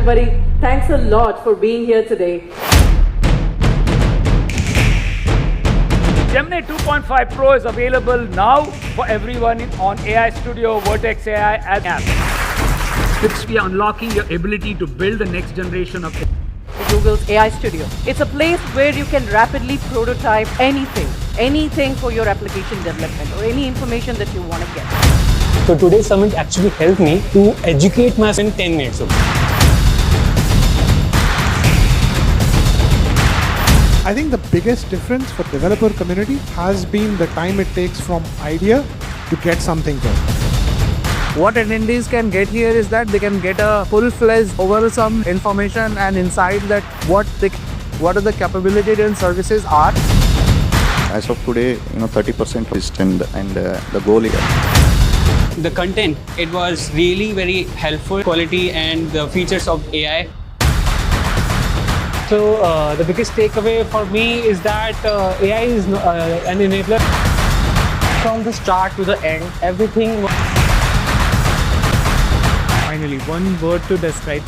everybody. Thanks a lot for being here today. Gemini 2.5 Pro is available now for everyone on AI Studio, Vertex AI and apps. Which we are unlocking your ability to build the next generation of Google's AI Studio. It's a place where you can rapidly prototype anything for your application development or any information that you want to get. So today's summit actually helped me to educate myself in 10 minutes. I think the biggest difference for developer community has been the time it takes from idea to get something done. What attendees can get here is that they can get a full-fledged oversome information and insight that what are the capabilities and services are. As of today, 30% is and the goal is. The content, it was really very helpful, quality and the features of AI. So the biggest takeaway for me is that AI is an enabler. From the start to the end, everything. Finally, one word to describe.